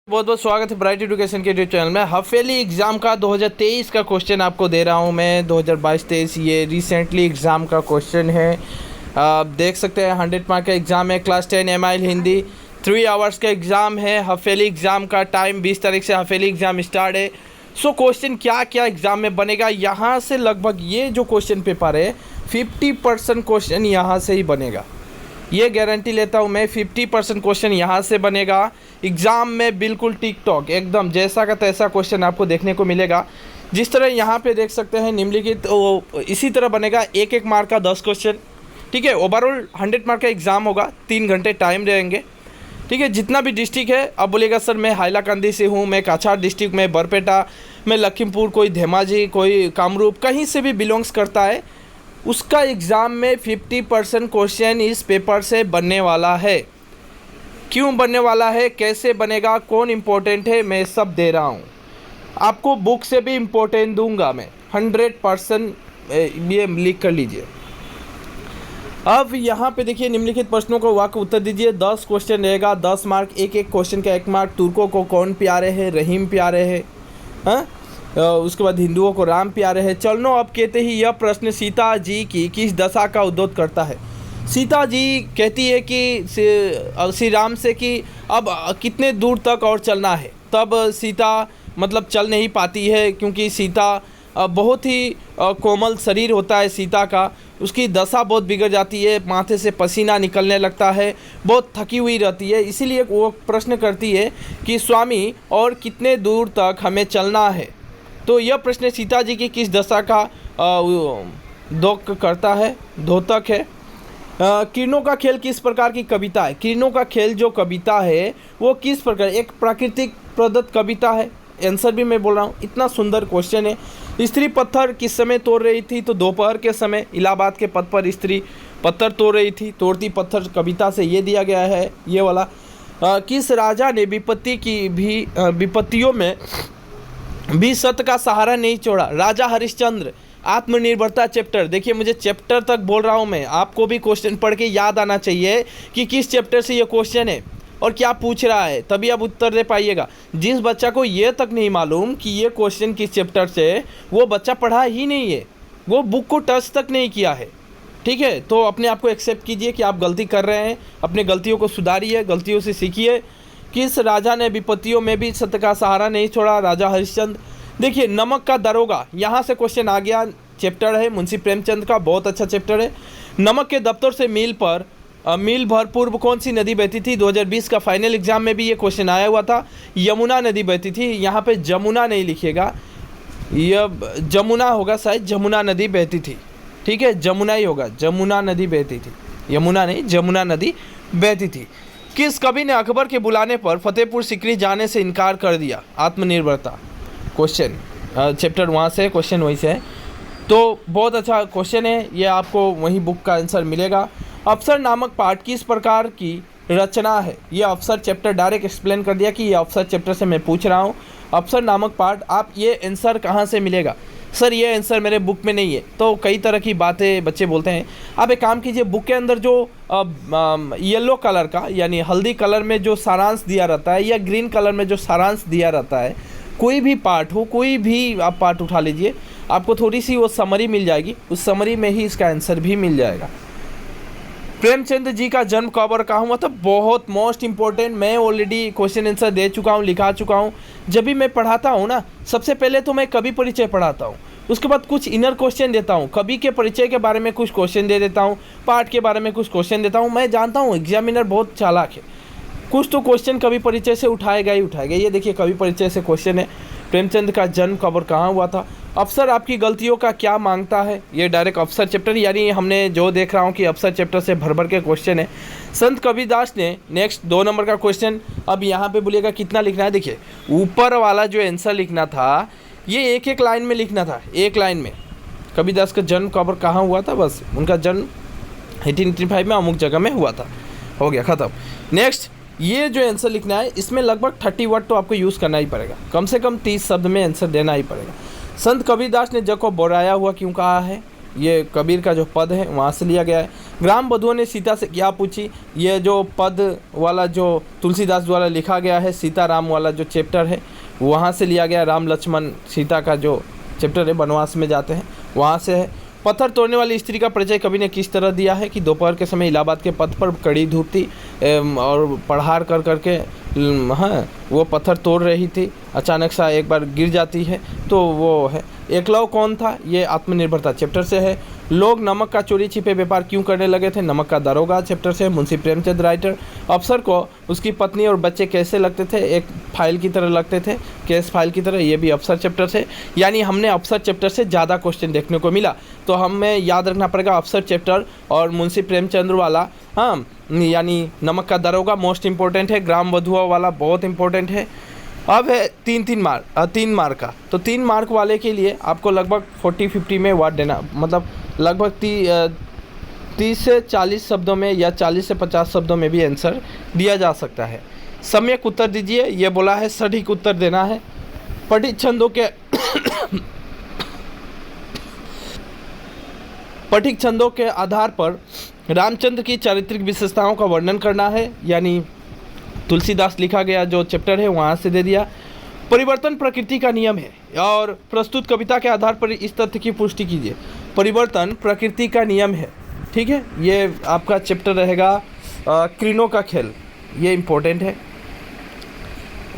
बहुत बहुत स्वागत है ब्राइट एजुकेशन के यूट्यूब चैनल में। हफेली एग्ज़ाम का 2023 का क्वेश्चन आपको दे रहा हूं मैं। 2022-23 ये रिसेंटली एग्ज़ाम का क्वेश्चन है। आप देख सकते हैं 100 मार्क का एग्ज़ाम है। क्लास 10 MIL हिंदी 3 आवर्स का एग्ज़ाम है। हफेली एग्ज़ाम का टाइम 20 तारीख से हफेली एग्ज़ाम स्टार्ट है। सो क्वेश्चन क्या क्या एग्ज़ाम में बनेगा, यहाँ से लगभग ये जो क्वेश्चन पेपर है 50% क्वेश्चन यहाँ से ही बनेगा। ये गारंटी लेता हूँ मैं, 50% क्वेश्चन यहाँ से बनेगा। एग्ज़ाम में बिल्कुल टिक टॉक एकदम जैसा का तैसा क्वेश्चन आपको देखने को मिलेगा। जिस तरह यहाँ पे देख सकते हैं निम्नलिखित इसी तरह बनेगा। एक एक मार्क का 10 क्वेश्चन, ठीक है। ओवरऑल 100 मार्क का एग्ज़ाम होगा, 3 घंटे टाइम रहेंगे, ठीक है। जितना भी डिस्ट्रिक्ट है, अब बोलेगा सर मैं हाइलाकांदी से हूँ, मैं काछाड़ डिस्ट्रिक्ट में, बरपेटा, मैं लखीमपुर, कोई धेमाजी, कोई कामरूप, कहीं से भी बिलोंग्स करता है, उसका एग्ज़ाम में 50% क्वेश्चन इस पेपर से बनने वाला है। क्यों बनने वाला है, कैसे बनेगा, कौन इम्पोर्टेंट है, मैं सब दे रहा हूँ आपको। बुक से भी इम्पोर्टेंट दूंगा मैं 100%, ये लिख कर लीजिए। अब यहाँ पे देखिए निम्नलिखित प्रश्नों को वाक्य उत्तर दीजिए। 10 क्वेश्चन रहेगा, 10 मार्क, एक एक क्वेश्चन का 1 मार्क। तुर्कों को कौन प्यारे है, रहीम प्यारे है, हाँ। उसके बाद हिंदुओं को राम प्यारे है। चलो अब कहते ही यह प्रश्न सीता जी की किस दशा का उद्बोध करता है। सीता जी कहती है कि श्री राम से कि अब कितने दूर तक और चलना है। तब सीता मतलब चल नहीं पाती है, क्योंकि सीता बहुत ही कोमल शरीर होता है सीता का। उसकी दशा बहुत बिगड़ जाती है, माथे से पसीना निकलने लगता है, बहुत थकी हुई रहती है। इसीलिए वो प्रश्न करती है कि स्वामी और कितने दूर तक हमें चलना है। तो यह प्रश्न सीता जी की किस दशा का दोक करता है, द्योतक है। किरणों का खेल किस प्रकार की कविता है। किरणों का खेल जो कविता है वो किस प्रकार, एक प्राकृतिक प्रदत्त कविता है। आंसर भी मैं बोल रहा हूँ, इतना सुंदर क्वेश्चन है। स्त्री पत्थर किस समय तोड़ रही थी, तो दोपहर के समय इलाहाबाद के पथ पर स्त्री पत्थर तोड़ रही थी। तोड़ती पत्थर कविता से ये दिया गया है ये वाला। किस राजा ने विपत्तियों में भी सत्य का सहारा नहीं छोड़ा। राजा हरिश्चंद्र। आत्मनिर्भरता चैप्टर, देखिए मुझे चैप्टर तक बोल रहा हूँ मैं, आपको भी क्वेश्चन पढ़ के याद आना चाहिए कि किस चैप्टर से ये क्वेश्चन है और क्या पूछ रहा है, तभी आप उत्तर दे पाइएगा। जिस बच्चा को ये तक नहीं मालूम कि ये क्वेश्चन किस चैप्टर से, वो बच्चा पढ़ा ही नहीं है, वो बुक को टच तक नहीं किया है, ठीक है। तो अपने आप को एक्सेप्ट कीजिए कि आप गलती कर रहे हैं, अपने गलतियों को सुधारिए, गलतियों से सीखिए। किस राजा ने विपत्तियों में भी सत्य का सहारा नहीं छोड़ा। राजा हरिश्चंद्र। देखिए नमक का दरोगा, यहाँ से क्वेश्चन आ गया। चैप्टर है मुंशी प्रेमचंद का, बहुत अच्छा चैप्टर है। नमक के दफ्तर से मील भर पूर्व कौन सी नदी बहती थी। 2020 का फाइनल एग्जाम में भी ये क्वेश्चन आया हुआ था। यमुना नदी बहती थी, यहाँ पे जमुना नहीं लिखिएगा, यह जमुना होगा शायद, जमुना नदी बहती थी, ठीक है, जमुना ही होगा, जमुना नदी बहती थी, यमुना नहीं, जमुना नदी बहती थी। किस कवि ने अकबर के बुलाने पर फतेहपुर सीकरी जाने से इनकार कर दिया। आत्मनिर्भरता क्वेश्चन, चैप्टर वहाँ से क्वेश्चन वहीं से है, तो बहुत अच्छा क्वेश्चन है ये, आपको वहीं बुक का आंसर मिलेगा। अफसर नामक पाठ किस प्रकार की रचना है। ये अफसर चैप्टर डायरेक्ट एक्सप्लेन कर दिया कि ये अफसर चैप्टर से मैं पूछ रहा हूँ। अफसर नामक पाठ, आप ये आंसर कहाँ से मिलेगा, सर ये आंसर मेरे बुक में नहीं है। तो कई तरह की बातें बच्चे बोलते हैं। आप एक काम कीजिए, बुक के अंदर जो येलो कलर का यानी हल्दी कलर में जो सारांश दिया रहता है, या ग्रीन कलर में जो सारांश दिया रहता है, कोई भी पार्ट हो, कोई भी आप पार्ट उठा लीजिए, आपको थोड़ी सी वो समरी मिल जाएगी, उस समरी में ही इसका आंसर भी मिल जाएगा। प्रेमचंद जी का जन्म कब और कहाँ हुआ था, बहुत मोस्ट इंपॉर्टेंट। मैं ऑलरेडी क्वेश्चन आंसर दे चुका हूँ, लिखा चुका हूँ। जब भी मैं पढ़ाता हूँ ना, सबसे पहले तो मैं कवि परिचय पढ़ाता हूँ, उसके बाद कुछ इनर क्वेश्चन देता हूँ। कवि के परिचय के बारे में कुछ क्वेश्चन दे देता हूँ, पाठ के बारे में कुछ क्वेश्चन देता हूँ। मैं जानता हूँ एग्जामिनर बहुत चालाक है, कुछ तो क्वेश्चन कवि परिचय से उठाएगा ही उठाएगा। ये देखिए कवि परिचय से क्वेश्चन है, प्रेमचंद का जन्म कब और कहाँ हुआ था। अफसर आपकी गलतियों का क्या मांगता है, ये डायरेक्ट अफसर चैप्टर, यानी हमने जो देख रहा हूँ कि अफसर चैप्टर से भर भर के क्वेश्चन है। संत कबीरदास ने, नेक्स्ट 2 नंबर का क्वेश्चन। अब यहाँ पे बोलिएगा कितना लिखना है। देखिए ऊपर वाला जो आंसर लिखना था, ये एक एक लाइन में लिखना था, एक लाइन में। कबीरदास का जन्म कब और कहाँ हुआ था, बस उनका जन्म 1885 में अमुक जगह में हुआ था, हो गया ख़त्म। नेक्स्ट ये जो आंसर लिखना है, इसमें लगभग 30 वर्ड तो आपको यूज़ करना ही पड़ेगा, कम से कम 30 शब्द में आंसर देना ही पड़ेगा। संत कबीरदास ने जग को बोराया हुआ क्यों कहा है, ये कबीर का जो पद है वहाँ से लिया गया है। ग्राम बधुओं ने सीता से क्या पूछी, ये जो पद वाला जो तुलसीदास द्वारा लिखा गया है, सीता राम वाला जो चैप्टर है वहाँ से लिया गया। राम लक्ष्मण सीता का जो चैप्टर है, वनवास में जाते हैं, वहाँ से है। पत्थर तोड़ने वाली स्त्री का परिचय कवि ने किस तरह दिया है कि दोपहर के समय इलाहाबाद के पथ पर कड़ी धूप थी और पढ़ार कर करके हाँ वो पत्थर तोड़ रही थी, अचानक सा एक बार गिर जाती है, तो वो है। एकलव कौन था, ये आत्मनिर्भरता चैप्टर से है। लोग नमक का चोरी छिपे व्यापार क्यों करने लगे थे, नमक का दारोगा चैप्टर से, मुंशी प्रेमचंद राइटर। अफसर को उसकी पत्नी और बच्चे कैसे लगते थे, एक फाइल की तरह लगते थे, केस फाइल की तरह, ये भी अफसर चैप्टर से। यानी हमने अफसर चैप्टर से ज़्यादा क्वेश्चन देखने को मिला, तो हमें याद रखना पड़ेगा अफसर चैप्टर और मुंशी प्रेमचंद वाला, हाँ यानी नमक का दारोगा मोस्ट इंपॉर्टेंट है, ग्राम बधुआ वाला बहुत इंपॉर्टेंट है। अब है तीन मार्क का, तो 3 मार्क वाले के लिए आपको लगभग 40-50 में वर्ड देना, मतलब लगभग 30 से 40 शब्दों में या 40 से 50 शब्दों में भी आंसर दिया जा सकता है। सम्यक उत्तर दीजिए, ये बोला है, सटीक उत्तर देना है। पठित छंदों के आधार पर रामचंद्र की चारित्रिक विशेषताओं का वर्णन करना है, यानी तुलसीदास लिखा गया जो चैप्टर है वहाँ से दे दिया। परिवर्तन प्रकृति का नियम है और प्रस्तुत कविता के आधार पर इस तथ्य की पुष्टि कीजिए। परिवर्तन प्रकृति का नियम है, ठीक है, ये आपका चैप्टर रहेगा किरणों का खेल, ये इम्पोर्टेंट है।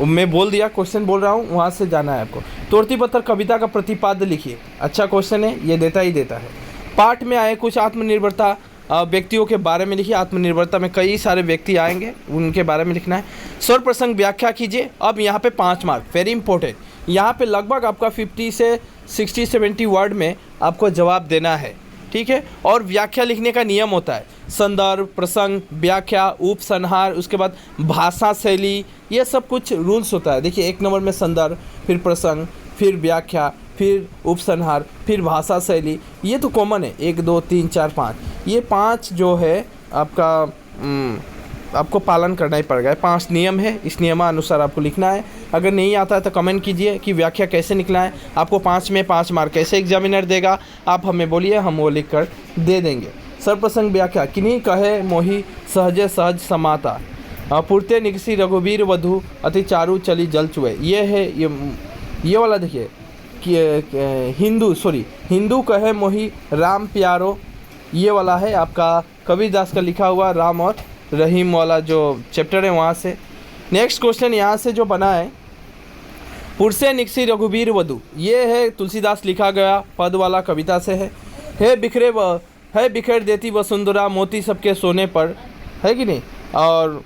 मैं बोल दिया, क्वेश्चन बोल रहा हूँ, वहाँ से जाना है आपको। तोड़ती पत्थर कविता का प्रतिपाद्य लिखिए, अच्छा क्वेश्चन है, ये देता ही देता है। पाठ में आए कुछ आत्मनिर्भरता व्यक्तियों के बारे में लिखिए। आत्मनिर्भरता में कई सारे व्यक्ति आएंगे, उनके बारे में लिखना है। स्वर प्रसंग व्याख्या कीजिए। अब यहाँ पे 5 मार्क, वेरी इंपॉर्टेंट। यहाँ पे लगभग आपका 50 से 60-70 वर्ड में आपको जवाब देना है, ठीक है। और व्याख्या लिखने का नियम होता है, संदर्भ, प्रसंग, व्याख्या, उपसंहार, उसके बाद भाषा शैली, ये सब कुछ रूल्स होता है। देखिए 1 नंबर में संदर्भ, फिर प्रसंग, फिर व्याख्या, फिर उपसंहार, फिर भाषा शैली, ये तो कॉमन है। 1 2 3 4 5, ये 5 जो है आपका आपको पालन करना ही पड़ेगा। 5 नियम है, इस नियमानुसार आपको लिखना है। अगर नहीं आता है तो कमेंट कीजिए कि व्याख्या कैसे निकला है, आपको 5 में 5 मार्क कैसे एग्जामिनर देगा, आप हमें बोलिए, हम वो लिख कर दे देंगे। सर्वप्रसंग व्याख्या, किन्हीं कहे मोही सहजे सहज समाता, पूर्ते निकसी रघुवीर वधु अति चारु चली जल चुए, ये है ये वाला। देखिए हिंदू कहे मोही राम प्यारो, ये वाला है आपका कबीरदास का लिखा हुआ राम और रहीम वाला जो चैप्टर है वहाँ से। नेक्स्ट क्वेश्चन यहाँ से जो बना है, पुरसे निकसी रघुवीर वधु, ये है तुलसीदास लिखा गया पद वाला कविता से है। है बिखेर देती वसुंधरा मोती सबके सोने पर, है कि नहीं, और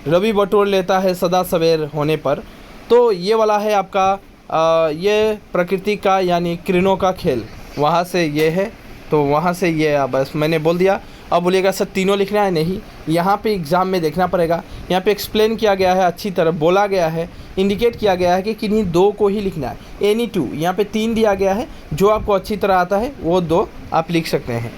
रवि बटोर लेता है सदा सवेर होने पर, तो ये वाला है आपका ये प्रकृति का यानी किरणों का खेल, वहाँ से ये है, तो वहाँ से ये बस मैंने बोल दिया। अब बोलिएगा सर तीनों लिखना है, नहीं, यहाँ पे एग्ज़ाम में देखना पड़ेगा। यहाँ पे एक्सप्लेन किया गया है, अच्छी तरह बोला गया है, इंडिकेट किया गया है कि किन्हीं 2 को ही लिखना है, एनी 2। यहाँ पे 3 दिया गया है, जो आपको अच्छी तरह आता है वो 2 आप लिख सकते हैं।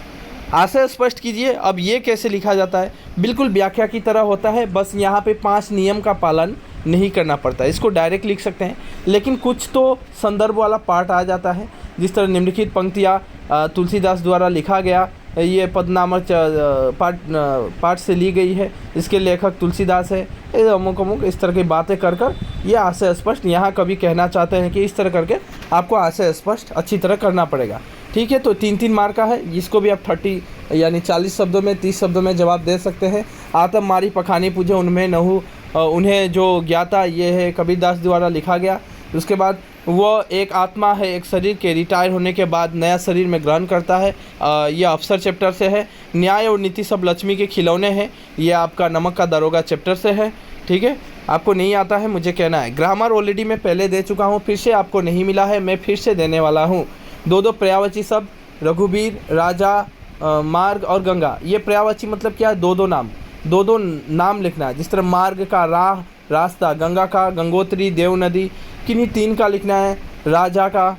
आशय स्पष्ट कीजिए। अब ये कैसे लिखा जाता है, बिल्कुल व्याख्या की तरह होता है, बस यहाँ पे 5 नियम का पालन नहीं करना पड़ता। इसको डायरेक्ट लिख सकते हैं, लेकिन कुछ तो संदर्भ वाला पार्ट आ जाता है। जिस तरह निम्नलिखित पंक्तियाँ तुलसीदास द्वारा लिखा गया, ये पद नामक पाठ से ली गई है, इसके लेखक तुलसीदास है, अमुक इस तरह की बातें कर ये आशय स्पष्ट यहाँ कभी कहना चाहते हैं कि इस तरह करके आपको आशय स्पष्ट अच्छी तरह करना पड़ेगा, ठीक है। तो 3-3 मार्क का है, इसको भी आप 30 यानी 40 शब्दों में 30 शब्दों में जवाब दे सकते हैं। आतम मारी पखानी पूजे उनमें नहु उन्हें जो ज्ञाता, ये है कबीरदास द्वारा लिखा गया। उसके बाद वो एक आत्मा है, एक शरीर के रिटायर होने के बाद नया शरीर में ग्रहण करता है, यह अफसर चैप्टर से है। न्याय और नीति सब लक्ष्मी के खिलौने हैं, ये आपका नमक का दारोगा चैप्टर से है, ठीक है। आपको नहीं आता है मुझे कहना है। ग्रामर ऑलरेडी मैं पहले दे चुका हूँ, फिर से आपको नहीं मिला है, मैं फिर से देने वाला हूँ। 2 पर्यायवाची शब्द, रघुवीर, राजा, मार्ग और गंगा। ये पर्यायवाची मतलब क्या है, 2 नाम, 2 नाम लिखना है। जिस तरह मार्ग का राह, रास्ता, गंगा का गंगोत्री, देव नदी, किन्हीं 3 का लिखना है। राजा का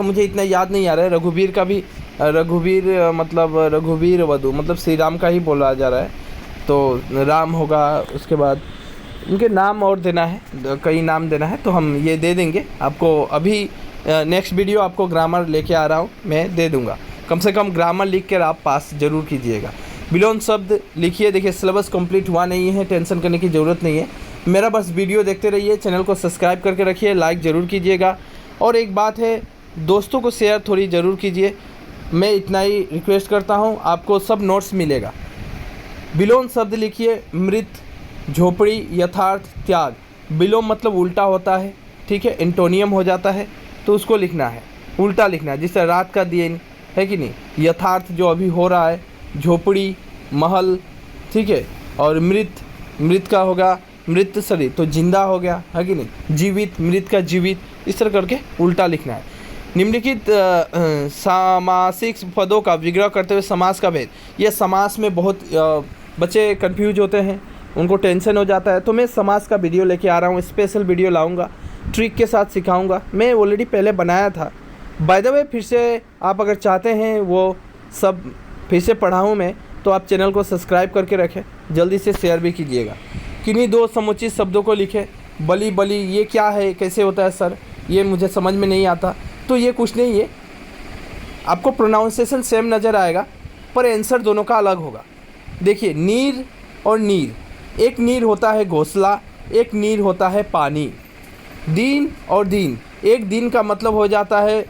मुझे इतना याद नहीं आ रहा है। रघुवीर का भी, रघुवीर मतलब रघुवीर वधु मतलब श्री राम का ही बोला जा रहा है, तो राम होगा। उसके बाद उनके नाम और देना है, कई नाम देना है, तो हम ये दे देंगे आपको। अभी नेक्स्ट वीडियो आपको ग्रामर लेके आ रहा हूँ, मैं दे दूँगा। कम से कम ग्रामर लिख कर आप पास जरूर कीजिएगा। विलोम शब्द लिखिए। देखिए सिलेबस कंप्लीट हुआ नहीं है, टेंशन करने की ज़रूरत नहीं है। मेरा बस वीडियो देखते रहिए, चैनल को सब्सक्राइब करके रखिए, लाइक ज़रूर कीजिएगा। और एक बात है, दोस्तों को शेयर थोड़ी ज़रूर कीजिए। मैं इतना ही रिक्वेस्ट करता हूँ, आपको सब नोट्स मिलेगा। विलोम शब्द लिखिए। मृत, झोपड़ी, यथार्थ, त्याग। विलोम मतलब उल्टा होता है, ठीक है, एंटोनियम हो जाता है, तो उसको लिखना है, उल्टा लिखना है। जिससे रात का दिन है कि नहीं, यथार्थ जो अभी हो रहा है, झोपड़ी, महल, ठीक है, और मृत, मृत का होगा मृत शरीर, तो जिंदा हो गया, है कि नहीं, जीवित, मृत का जीवित, इस तरह करके उल्टा लिखना है। निम्नलिखित सामासिक पदों का विग्रह करते हुए समास का भेद। यह समास में बहुत बच्चे कंफ्यूज होते हैं, उनको टेंशन हो जाता है, तो मैं समास का वीडियो लेके आ रहा हूँ, स्पेशल वीडियो लाऊंगा, ट्रिक के साथ सिखाऊंगा। मैं ऑलरेडी पहले बनाया था, बाय द वे फिर से आप अगर चाहते हैं वो सब फिर से पढ़ाऊँ मैं, तो आप चैनल को सब्सक्राइब करके रखें, जल्दी से शेयर भी कीजिएगा। किन्हीं दो समुचित शब्दों को लिखें। बलि, बलि ये क्या है, कैसे होता है सर, ये मुझे समझ में नहीं आता। तो ये कुछ नहीं है, आपको प्रोनाउंसिएशन सेम नज़र आएगा पर आंसर दोनों का अलग होगा। देखिए नीर और नीर, एक नीर होता है घोंसला, एक नीर होता है पानी। दीन और दीन, एक दिन का मतलब हो जाता है,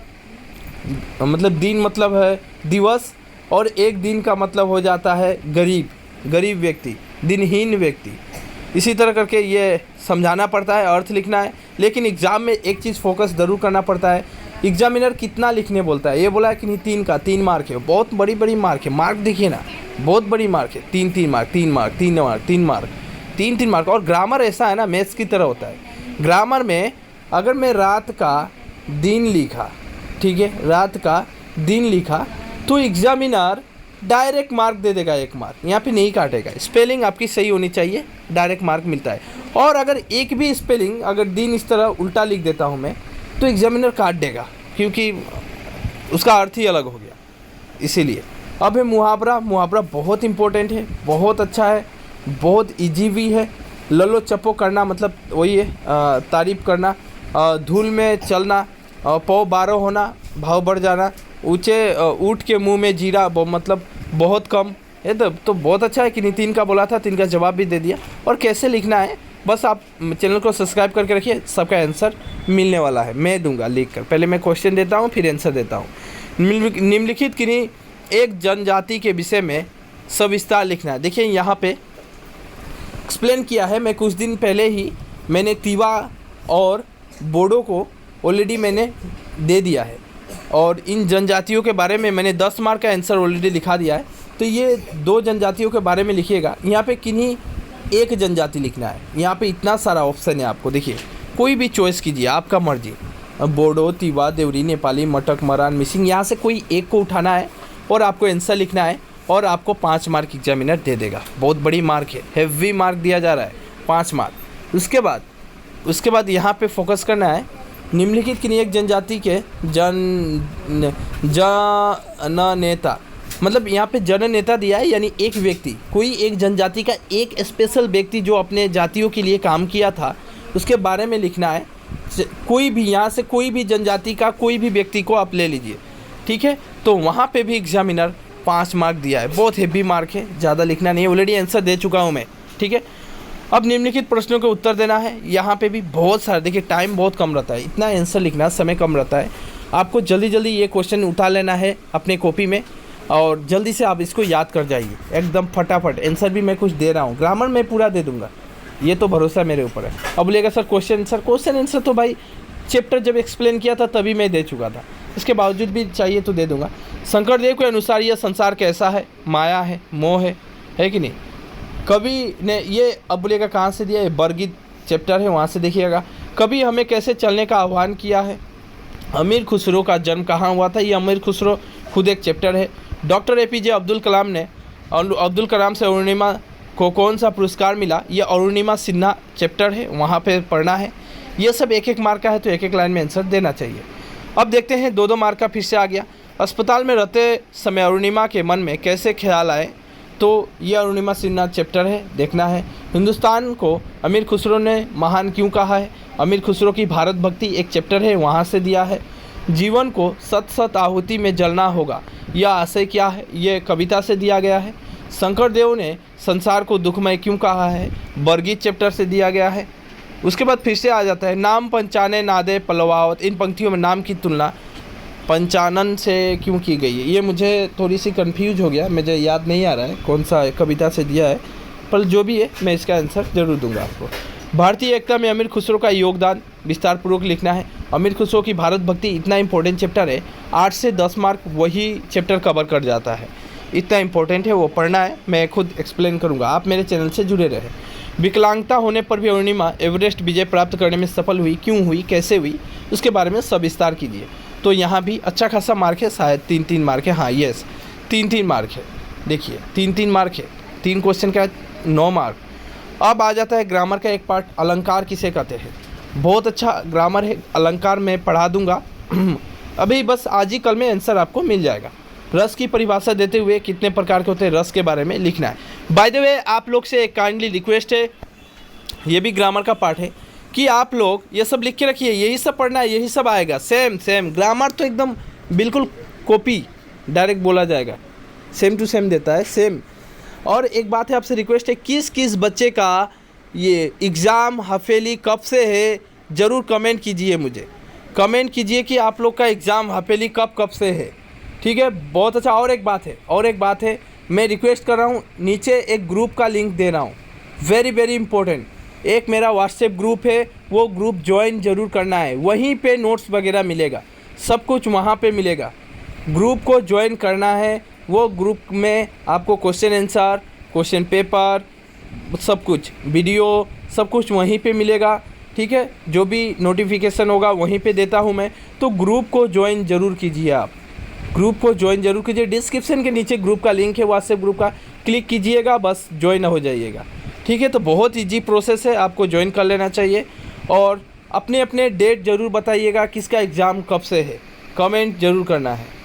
मतलब दिन मतलब है दिवस, और एक दिन का मतलब हो जाता है गरीब, गरीब व्यक्ति, दिनहीन व्यक्ति। इसी तरह करके ये समझाना पड़ता है, अर्थ लिखना है। लेकिन एग्ज़ाम में एक चीज़ फोकस ज़रूर करना पड़ता है, एग्जामिनर कितना लिखने बोलता है। ये बोला है कि नहीं 3 का 3 मार्क है, बहुत बड़ी बड़ी मार्क है, मार्क देखिए ना, बहुत बड़ी मार्क है, 3 mark, 3 mark, 3 mark, 3 mark, 3 mark. और ग्रामर ऐसा है ना, मैथ्स की तरह होता है। ग्रामर में अगर मैं रात का दिन लिखा, ठीक है, रात का दिन लिखा, तो एग्जामिनर डायरेक्ट मार्क दे देगा, 1 मार्क, यहाँ पे नहीं काटेगा। स्पेलिंग आपकी सही होनी चाहिए, डायरेक्ट मार्क मिलता है। और अगर एक भी स्पेलिंग, अगर दिन इस तरह उल्टा लिख देता हूँ मैं, तो एग्जामिनर काट देगा, क्योंकि उसका अर्थ ही अलग हो गया। इसीलिए अब है मुहावरा। मुहावरा बहुत इंपॉर्टेंट है, बहुत अच्छा है, बहुत इजी भी है। ललो चप्पो करना मतलब वही है, तारीफ करना। धूल में चलना, पौ 12 होना, भाव बढ़ जाना। ऊँचे ऊँट के मुंह में जीरा, मतलब बहुत कम है। तो बहुत अच्छा है कि नहीं 3 का बोला था, 3 का जवाब भी दे दिया। और कैसे लिखना है, बस आप चैनल को सब्सक्राइब करके रखिए, सबका आंसर मिलने वाला है, मैं दूंगा लिख कर। पहले मैं क्वेश्चन देता हूँ, फिर आंसर देता हूँ। निम्नलिखित किन्हीं एक जनजाति के विषय में सविस्तार लिखना है। देखिए यहाँ पे एक्सप्लेन किया है, मैं कुछ दिन पहले ही मैंने तिवा और बोडो को ऑलरेडी मैंने दे दिया है, और इन जनजातियों के बारे में मैंने 10 मार्क का आंसर ऑलरेडी लिखा दिया है। तो ये 2 जनजातियों के बारे में लिखिएगा। यहाँ पे किन्हीं एक जनजाति लिखना है। यहाँ पे इतना सारा ऑप्शन है आपको, देखिए कोई भी चॉइस कीजिए, आपका मर्जी। बोडो, तिवा, देवरी, नेपाली, मटक, मरान, मिसिंग, यहाँ से कोई एक को उठाना है और आपको आंसर लिखना है, और आपको 5 मार्क एग्जामिनर दे देगा। बहुत बड़ी मार्क है, हेवी मार्क दिया जा रहा है, 5 मार्क। उसके बाद यहाँ पे फोकस करना है। निम्नलिखित किन्हीं एक जनजाति के जननेता, मतलब यहाँ पे जननेता दिया है, यानी एक व्यक्ति, कोई एक जनजाति का एक स्पेशल व्यक्ति जो अपने जातियों के लिए काम किया था, उसके बारे में लिखना है। कोई भी यहाँ से कोई भी जनजाति का कोई भी व्यक्ति को आप ले लीजिए, ठीक है। तो वहाँ पे भी एग्जामिनर 5 मार्क दिया है, बहुत हेवी मार्क है, ज़्यादा लिखना नहीं है, ऑलरेडी आंसर दे चुका हूँ मैं, ठीक है। अब निम्नलिखित प्रश्नों के उत्तर देना है। यहाँ पे भी बहुत सारे, देखिए टाइम बहुत कम रहता है, इतना आंसर लिखना समय कम रहता है। आपको जल्दी जल्दी ये क्वेश्चन उठा लेना है अपने कॉपी में, और जल्दी से आप इसको याद कर जाइए एकदम फटाफट। आंसर भी मैं कुछ दे रहा हूँ, ग्रामर मैं पूरा दे दूँगा, ये तो भरोसा मेरे ऊपर है। अब बोलिएगा सर क्वेश्चन आंसर तो भाई चैप्टर जब एक्सप्लेन किया था तभी मैं दे चुका था, इसके बावजूद भी चाहिए तो दे दूँगा। शंकरदेव के अनुसार यह संसार कैसा है, माया है, मोह है कि नहीं। कवि ने ये, अब बोलिएगा कहाँ से दिया, ये बरगीत चैप्टर है, वहाँ से देखिएगा। कभी हमें कैसे चलने का आह्वान किया है। अमीर खुसरो का जन्म कहाँ हुआ था, ये अमीर खुसरो खुद एक चैप्टर है। डॉक्टर APJ अब्दुल कलाम ने, अब्दुल कलाम से अरुणिमा को कौन सा पुरस्कार मिला, ये अरुणिमा सिन्हा चैप्टर है, वहाँ पे पढ़ना है। ये सब 1-1 मार्क का है, तो 1-1 लाइन में आंसर देना चाहिए। अब देखते हैं 2-2 मार्क का फिर से आ गया। अस्पताल में रहते समय अरुणिमा के मन में कैसे ख्याल आए, तो ये अरुणिमा सिन्हा चैप्टर है, देखना है। हिंदुस्तान को अमीर खुसरो ने महान क्यों कहा है, अमीर खुसरो की भारत भक्ति एक चैप्टर है, वहाँ से दिया है। जीवन को सत सत आहुति में जलना होगा, यह आशय क्या है? ये कविता से दिया गया है। शंकरदेव ने संसार को दुखमय क्यों कहा है? बरगीत चैप्टर से दिया गया है। उसके बाद फिर से आ जाता है नाम पंचाने नादे पलवावत। इन पंक्तियों में नाम की तुलना पंचानन से क्यों की गई है? ये मुझे थोड़ी सी कंफ्यूज हो गया, मुझे याद नहीं आ रहा है कौन सा कविता से दिया है, पर जो भी है मैं इसका आंसर जरूर दूंगा आपको। भारतीय एकता में अमीर खुसरो का योगदान विस्तार पूर्वक लिखना है। अमीर खुसरो की भारत भक्ति इतना इंपॉर्टेंट चैप्टर है, 8 से 10 मार्क वही चैप्टर कवर कर जाता है, इतना इंपॉर्टेंट है, वो पढ़ना है। मैं खुद एक्सप्लेन करूंगा, आप मेरे चैनल से जुड़े रहे। विकलांगता होने पर भी अरुणिमा एवरेस्ट विजय प्राप्त करने में सफल हुई, क्यों हुई, कैसे हुई, उसके बारे में सविस्तार कीजिए। तो यहाँ भी अच्छा खासा मार्क है, शायद 3-3 मार्क है। हाँ यस 3-3 मार्क है, देखिए 3-3 मार्क है, 3 क्वेश्चन का 9 मार्क। अब आ जाता है ग्रामर का एक पार्ट, अलंकार किसे कहते हैं। बहुत अच्छा ग्रामर है, अलंकार मैं पढ़ा दूंगा अभी बस आज ही कल में आंसर आपको मिल जाएगा। रस की परिभाषा देते हुए कितने प्रकार के होते हैं, रस के बारे में लिखना है। बाय द वे आप लोग से एक काइंडली रिक्वेस्ट है, ये भी ग्रामर का पार्ट है, कि आप लोग ये सब लिख के रखिए, यही सब पढ़ना है, यही सब आएगा सेम। ग्रामर तो एकदम बिल्कुल कॉपी डायरेक्ट बोला जाएगा, सेम टू सेम देता है, सेम। और एक बात है, आपसे रिक्वेस्ट है, किस किस बच्चे का ये एग्ज़ाम हाफेली कब से है, ज़रूर कमेंट कीजिए, मुझे कमेंट कीजिए कि आप लोग का एग्ज़ाम हाफेली कब से है, ठीक है। बहुत अच्छा। और एक बात है, मैं रिक्वेस्ट कर रहा हूँ, नीचे एक ग्रुप का लिंक दे रहा हूँ, वेरी इंपॉर्टेंट। एक मेरा व्हाट्सएप ग्रुप है, वो ग्रुप ज्वाइन ज़रूर करना है, वहीं पे नोट्स वगैरह मिलेगा, सब कुछ वहाँ पे मिलेगा। ग्रुप को ज्वाइन करना है, वो ग्रुप में आपको क्वेश्चन आंसर, क्वेश्चन पेपर, सब कुछ वीडियो, सब कुछ वहीं पे मिलेगा, ठीक है। जो भी नोटिफिकेशन होगा वहीं पे देता हूँ मैं, तो ग्रुप को ज्वाइन ज़रूर कीजिए, आप ग्रुप को ज्वाइन जरूर कीजिए। डिस्क्रिप्शन के नीचे ग्रुप का लिंक है, व्हाट्सएप ग्रुप का, क्लिक कीजिएगा, बस ज्वाइन हो जाइएगा, ठीक है। तो बहुत ईजी प्रोसेस है, आपको ज्वाइन कर लेना चाहिए। और अपने अपने डेट ज़रूर बताइएगा किसका एग्ज़ाम कब से है, कमेंट ज़रूर करना है।